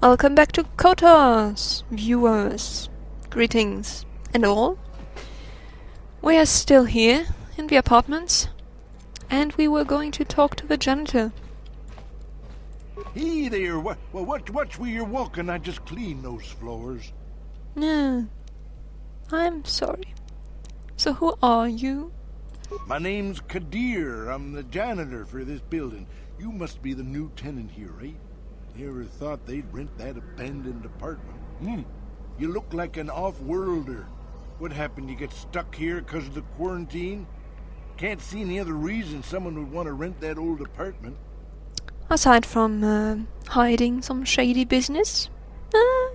Welcome back to KOTOR's viewers. Greetings and all. We are still here in the apartments and we were going to talk to the janitor. Hey there, watch where you're walking. I just cleaned those floors. No, I'm sorry. So who are you? My name's Kadir. I'm the janitor for this building. You must be the new tenant here, right? Never thought they'd rent that abandoned apartment. You look like an off-worlder. What happened? You get stuck here because of the quarantine? Can't see any other reason someone would want to rent that old apartment. Aside from hiding some shady business, I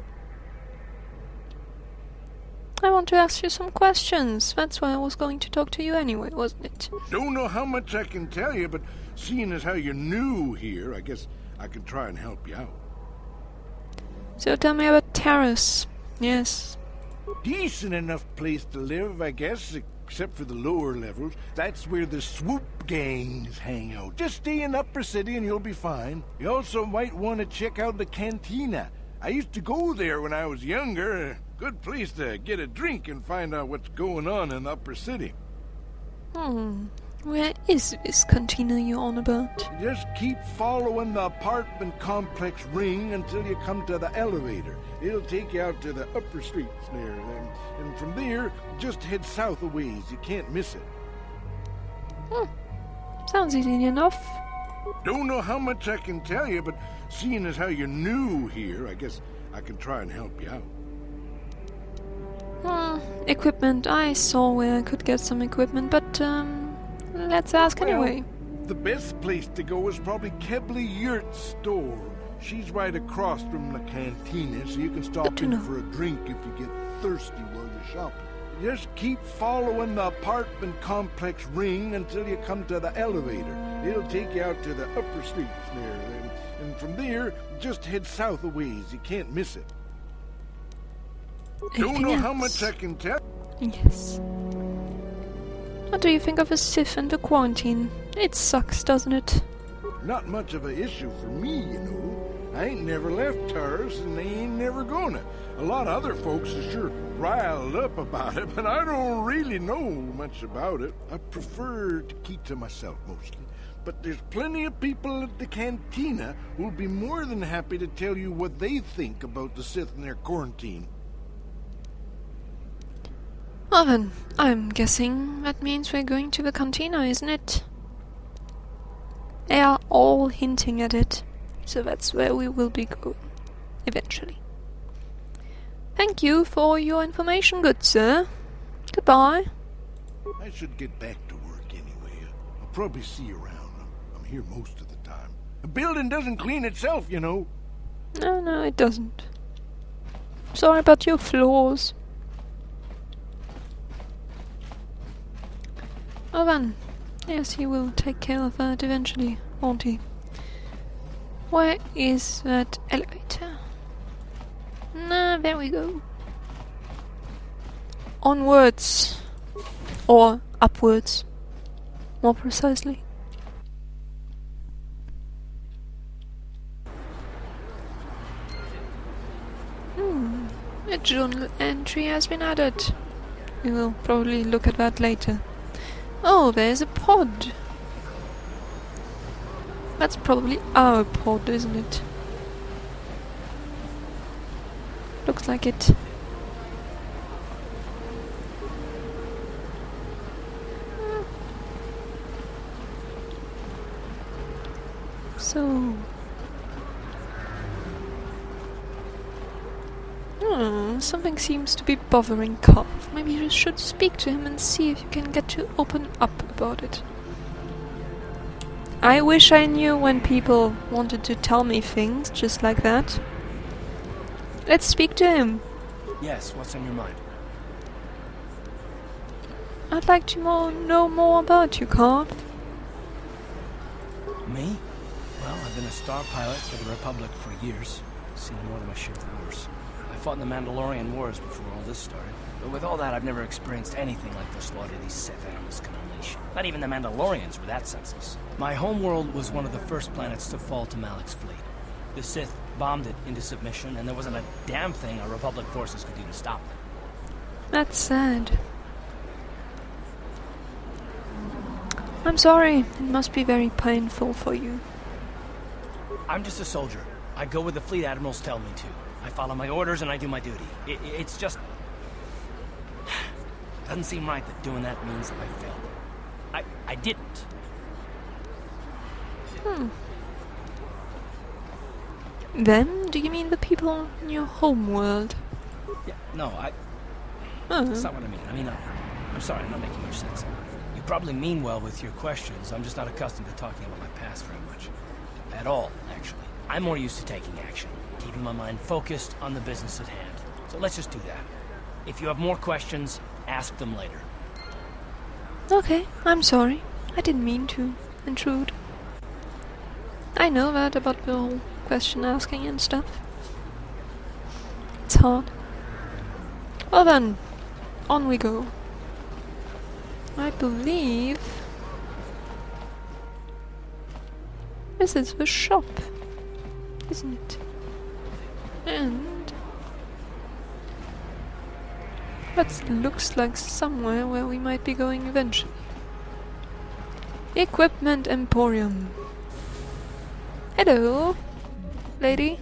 want to ask you some questions. That's why I was going to talk to you anyway, wasn't it? Don't know how much I can tell you, but seeing as how you're new here, I guess I can try and help you out. So tell me about Terrace. Yes. Decent enough place to live, I guess, except for the lower levels. That's where the swoop gangs hang out. Just stay in Upper City and you'll be fine. You also might want to check out the cantina. I used to go there when I was younger. Good place to get a drink and find out what's going on in Upper City. Where is this cantina you're on about? Just keep following the apartment complex ring until you come to the elevator. It'll take you out to the upper streets there. And from there, just head south a ways. You can't miss it. Sounds easy enough. Don't know how much I can tell you, but seeing as how you're new here, I guess I can try and help you out. Equipment. I saw where I could get some equipment, but let's ask anyway. The best place to go is probably Kebley Yurt's store. She's right across from the cantina, so you can stop in for a drink if you get thirsty while you're shopping. Just keep following the apartment complex ring until you come to the elevator. It'll take you out to the upper streets there. And from there, just head south a ways. You can't miss it. Don't know how much I can tell. Yes. What do you think of the SIF and the quarantine? It sucks, doesn't it? Not much of an issue for me, you know. I ain't never left Taurus, and they ain't never gonna. A lot of other folks are sure riled up about it, but I don't really know much about it. I prefer to keep to myself mostly. But there's plenty of people at the cantina who'll be more than happy to tell you what they think about the Sith and their quarantine. Well then, I'm guessing that means we're going to the cantina, isn't it? They are all hinting at it, so that's where we will be going, eventually. Thank you for your information, good sir. Goodbye. I should get back to work anyway. I'll probably see you around. I'm here most of the time. The building doesn't clean itself, you know. No, it doesn't. Sorry about your floors. Oh then, yes, he will take care of that eventually, won't he? Where is that elevator? There we go. Onwards. Or upwards, more precisely. A journal entry has been added. We will probably look at that later. Oh, there's a pod. That's probably our pod, isn't it? Looks like it. So... something seems to be bothering Carl. Maybe you should speak to him and see if you can get to open up about it. I wish I knew when people wanted to tell me things just like that. Let's speak to him. Yes, what's on your mind? I'd like to know more about you, Carl. Me? Well, I've been a star pilot for the Republic for years. Seen more than my share of wars. I fought in the Mandalorian Wars before all this started. But with all that, I've never experienced anything like the slaughter these Sith animals can unleash. Not even the Mandalorians were that senseless. My homeworld was one of the first planets to fall to Malak's fleet. The Sith bombed it into submission, and there wasn't a damn thing our Republic forces could do to stop them. That's sad. I'm sorry. It must be very painful for you. I'm just a soldier. I go where the fleet admirals tell me to. I follow my orders and I do my duty. It's just... doesn't seem right that doing that means that I failed. I didn't. Them? Do you mean the people in your home world? Yeah, no, Oh. that's not what I mean. I mean, I'm sorry, I'm not making much sense. You probably mean well with your questions. I'm just not accustomed to talking about my past very much. At all, actually. I'm more used to taking action, keeping my mind focused on the business at hand. So let's just do that. If you have more questions, ask them later. Okay, I'm sorry. I didn't mean to intrude. I know that about the whole question asking and stuff. It's hard. Well then, on we go. I believe this is the shop, isn't it? And that looks like somewhere where we might be going eventually. Equipment Emporium. Hello, lady.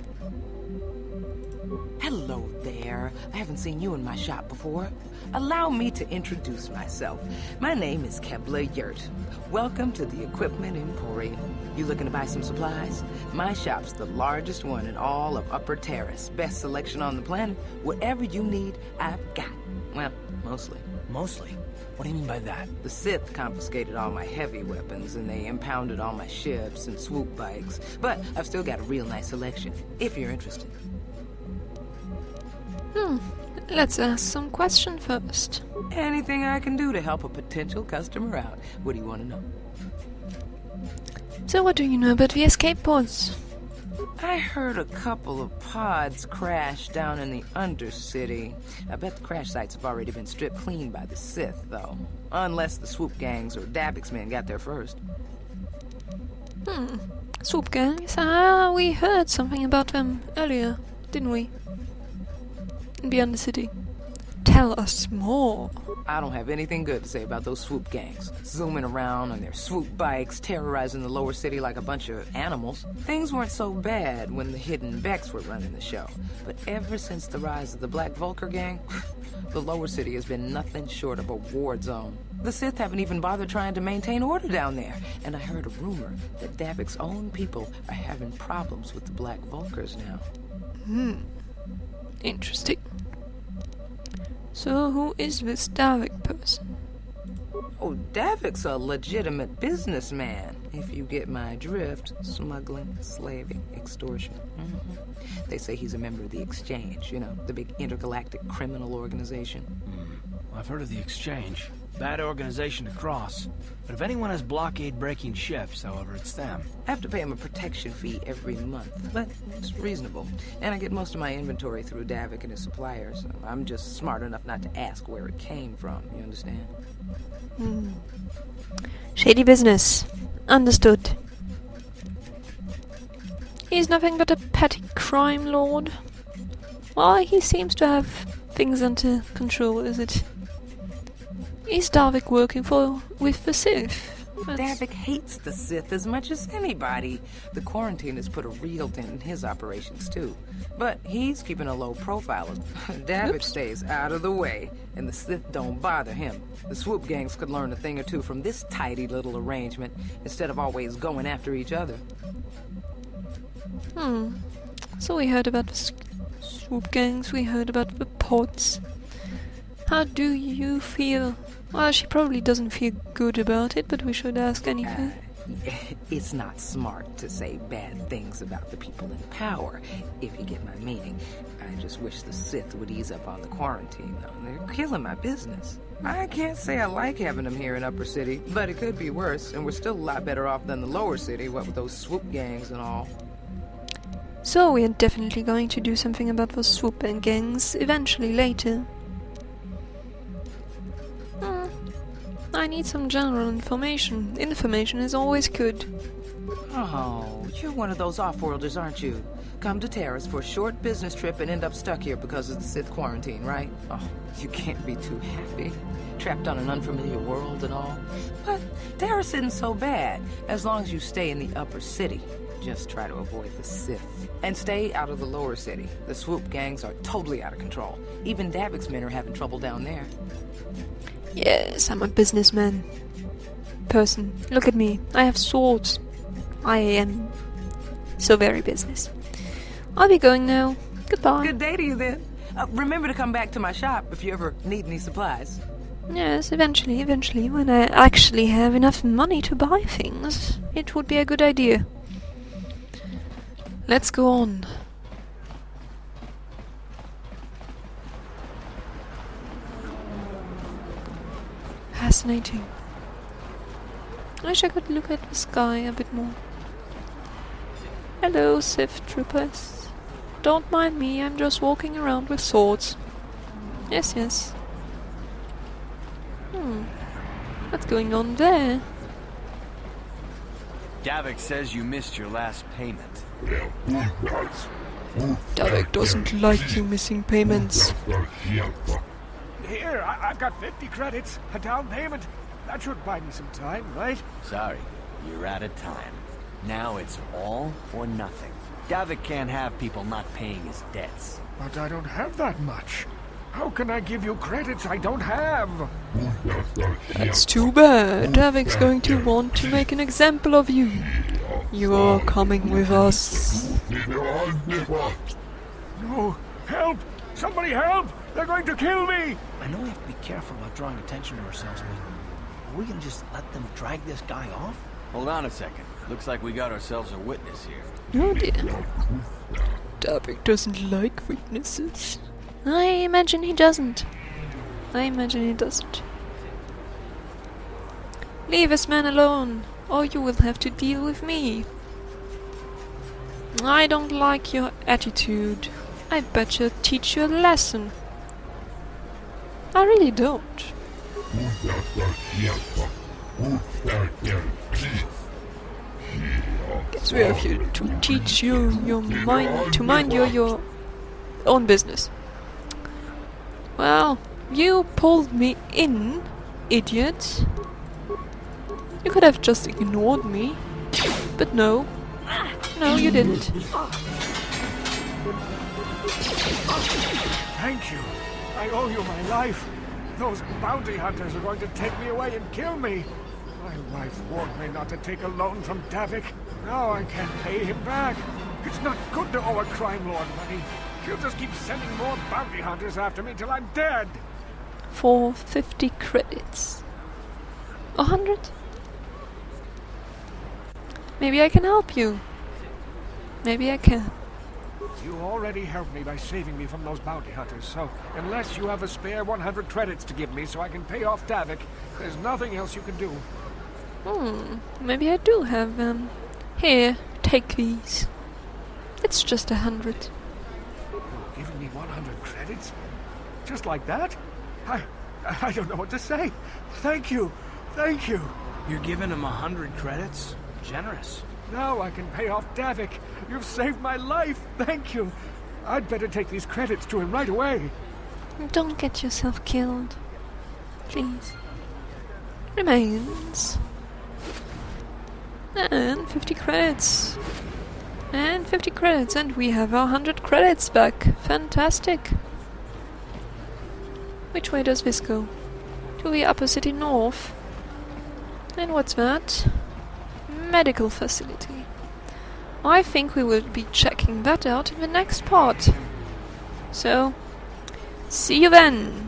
Hello there. I haven't seen you in my shop before. Allow me to introduce myself. My name is Kebla Yurt. Welcome to the Equipment Emporium. You looking to buy some supplies? My shop's the largest one in all of Upper Terrace. Best selection on the planet. Whatever you need, I've got. Well, mostly. Mostly? What do you mean by that? The Sith confiscated all my heavy weapons, and they impounded all my ships and swoop bikes. But I've still got a real nice selection, if you're interested. Let's ask some questions first. Anything I can do to help a potential customer out. What do you want to know? So what do you know about the escape pods? I heard a couple of pods crash down in the Undercity. I bet the crash sites have already been stripped clean by the Sith, though. Unless the swoop gangs or Davix men got there first. Swoop gangs? We heard something about them earlier, didn't we? Beyond the city. Tell us more. I don't have anything good to say about those swoop gangs. Zooming around on their swoop bikes, terrorizing the lower city like a bunch of animals. Things weren't so bad when the hidden Becks were running the show. But ever since the rise of the Black Vulcar gang, the lower city has been nothing short of a war zone. The Sith haven't even bothered trying to maintain order down there. And I heard a rumor that Davic's own people are having problems with the Black Vulcars now. Interesting. So who is this Davik person? Oh, Davic's a legitimate businessman, if you get my drift. Smuggling, slaving, extortion. They say he's a member of the Exchange, you know, the big intergalactic criminal organization. I've heard of the Exchange. Bad organization to cross. But if anyone has blockade-breaking ships, however, it's them. I have to pay him a protection fee every month, but it's reasonable. And I get most of my inventory through Davik and his suppliers. I'm just smart enough not to ask where it came from, you understand? Shady business. Understood. He's nothing but a petty crime lord. Well, he seems to have things under control, is it? Is Davik working with the Sith? Davik hates the Sith as much as anybody. The quarantine has put a real dent in his operations, too. But he's keeping a low profile. Davik stays out of the way, and the Sith don't bother him. The swoop gangs could learn a thing or two from this tidy little arrangement, instead of always going after each other. So we heard about the swoop gangs, we heard about the pods. How do you feel? Well, she probably doesn't feel good about it, but we should ask anyway. It's not smart to say bad things about the people in power, if you get my meaning. I just wish the Sith would ease up on the quarantine, though. They're killing my business. I can't say I like having them here in Upper City, but it could be worse, and we're still a lot better off than the Lower City, what with those swoop gangs and all. So we are definitely going to do something about those swoop and gangs eventually later. I need some general information. Information is always good. Oh, you're one of those off-worlders, aren't you? Come to Terrace for a short business trip and end up stuck here because of the Sith quarantine, right? Oh, you can't be too happy. Trapped on an unfamiliar world and all. But Terrace isn't so bad, as long as you stay in the upper city. Just try to avoid the Sith. And stay out of the lower city. The swoop gangs are totally out of control. Even Davik's men are having trouble down there. Yes, I'm a businessman. Person. Look at me. I have swords. I am so very business. I'll be going now. Goodbye. Good day to you then. Remember to come back to my shop if you ever need any supplies. Yes, eventually, when I actually have enough money to buy things, it would be a good idea. Let's go on. Fascinating. I wish I could look at the sky a bit more. Hello, Sith troopers. Don't mind me, I'm just walking around with swords. Yes, yes. What's going on there? Davik says you missed your last payment. Davik doesn't like you missing payments. Here, I've got 50 credits, a down payment. That should buy me some time, right? Sorry, you're out of time. Now it's all or nothing. Davik can't have people not paying his debts. But I don't have that much. How can I give you credits I don't have? That's too bad. Davik's going to want to make an example of you. You are coming with us. No, help! Somebody help! They're going to kill me! I know we have to be careful about drawing attention to ourselves, but are we gonna just let them drag this guy off? Hold on a second. Looks like we got ourselves a witness here. Oh dear. Davik doesn't like witnesses. I imagine he doesn't. Leave this man alone, or you will have to deal with me. I don't like your attitude. I bet you'll teach you a lesson. I really don't. Guess we have you to teach you your mind to mind your own business. Well, you pulled me in, idiot. You could have just ignored me. But no. No, you didn't. Thank you. I owe you my life. Those bounty hunters are going to take me away and kill me. My wife warned me not to take a loan from Davik. Now I can't pay him back. It's not good to owe a crime lord money. He'll just keep sending more bounty hunters after me till I'm dead. For 50 credits. 100? Maybe I can help you. Maybe I can. You already helped me by saving me from those bounty hunters, so unless you have a spare 100 credits to give me so I can pay off Davik, there's nothing else you can do. Maybe I do have them. Here, take these. It's just 100. You're giving me 100 credits? Just like that? I don't know what to say. Thank you. Thank you. You're giving him 100 credits? Generous. Now I can pay off Davik. You've saved my life. Thank you. I'd better take these credits to him right away. Don't get yourself killed. Please. Remains. And 50 credits. And 50 credits. And we have our 100 credits back. Fantastic. Which way does this go? To the upper city north. And what's that? Medical facility. I think we will be checking that out in the next part. So, see you then!